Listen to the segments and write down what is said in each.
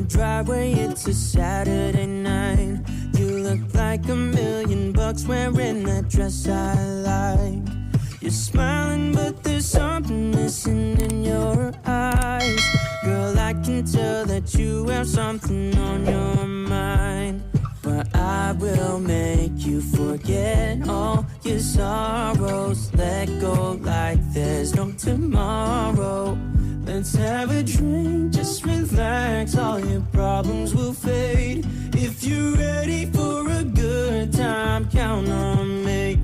your driveway, it's a Saturday night. You look like $1,000,000 wearing that dress I like. You're smiling, but there's something missing in your eyes. Girl, I can tell that you have something on your mind. But I will make you forget all your sorrows. Let go like there's no tomorrow. Let's have a drink, just relax, all your problems will fade. If you're ready for a good time, count on me.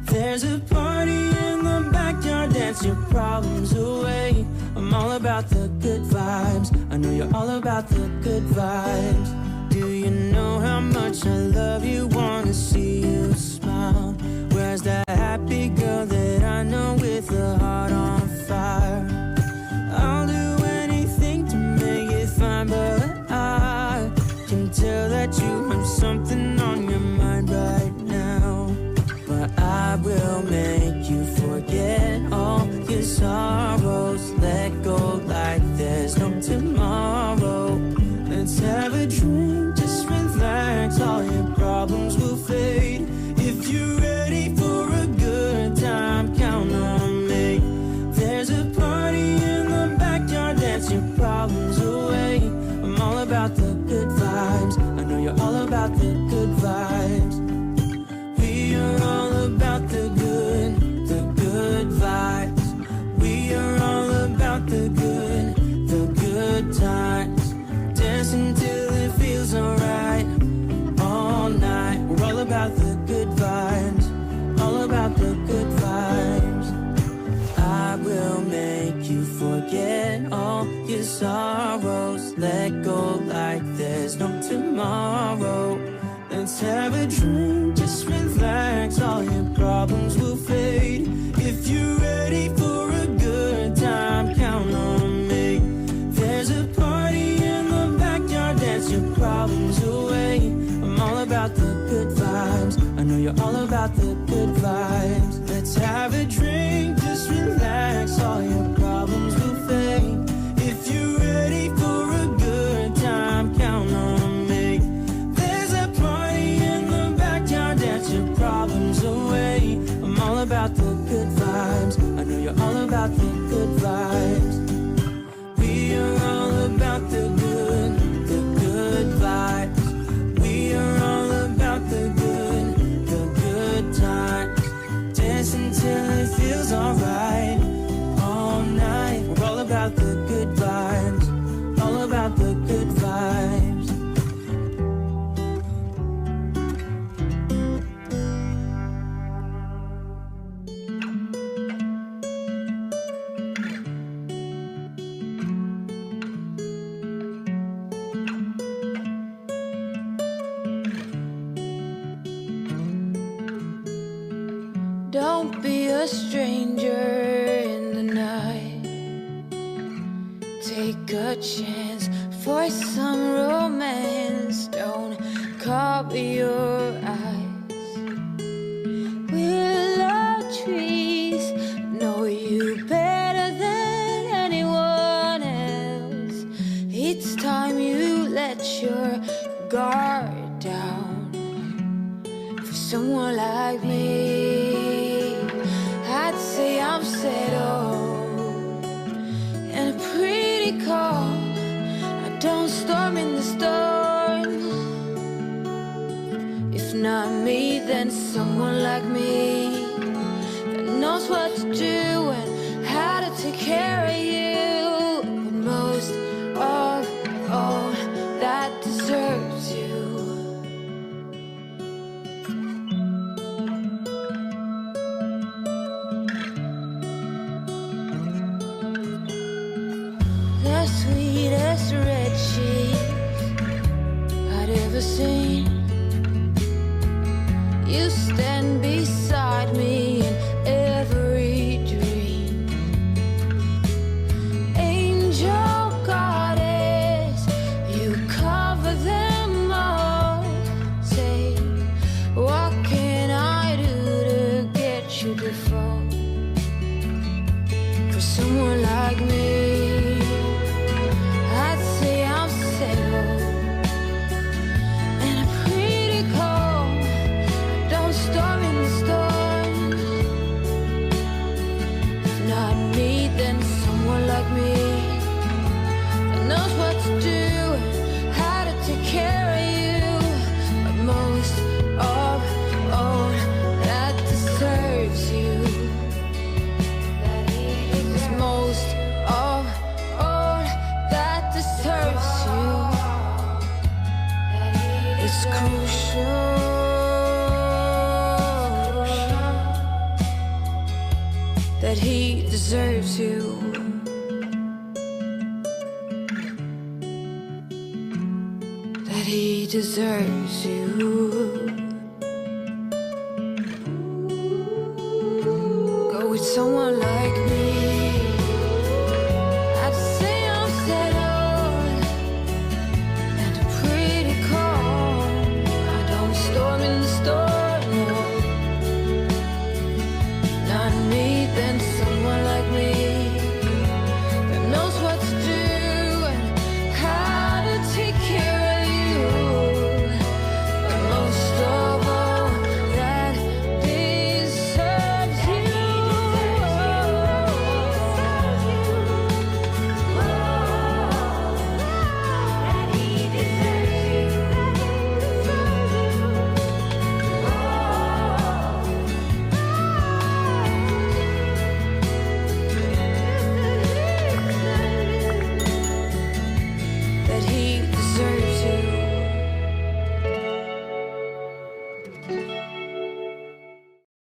There's a party in the backyard, dance your problems away. I'm all about the good vibes, I know you're all about the good vibes. Do you know how much I love you, wanna see you smile? Where's that happy girl that I know with a heart on fire? I'll do anything to make it fine, but I can tell that you have something on your mind right now. But I will make you forget all your sorrows. Let go like there's no tomorrow. Let's have a drink, just relax, all your problems will fade. If you're ready for a good time, count on me. There's a party in the backyard, dance your problems away. I'm all about the good vibes, I know you're all about the good vibes. We are all about the good vibes. We are all about the good times. Dancing till it feels alright, all night. We're all about the good vibes, all about the good vibes. I will make you forget all your sorrows. Let go like there's no tomorrow. Let's have a drink, just relax, all your problems will fade. If you're ready for a good time, count on me. There's a party in the backyard, dance your problems away. I'm all about the good vibes, I know you're all about the good vibes. Let's have a drink, just relax, all your problems will fade. If you're ready for a good time, count on me. There's a party in the backyard, dance your problems away. I'm all about the good vibes, I know you're all about the good vibes. We are all about the good vibes. We are all about the good times. Dancing till it feels alright, all night. We're all about the good vibes, all about the good vibes. Don't be a stranger in the night. Take a chance for some romance. Don't cover your eyes. Willow trees know you better than anyone else. It's time you let your guard down for someone like me. I'd say I'm settled and pretty calm. I don't storm in the storm. If not me, then someone like me that knows what to do and how to take care of you. But most of all, that deserves you. The sweetest red cheese I'd ever seen. You stand beside me in every dream. Angel goddess, you cover them all. Say, what can I do to get you to fall for someone like me? I'd say I'm settled that he deserves you. That he deserves you. Go with someone like me.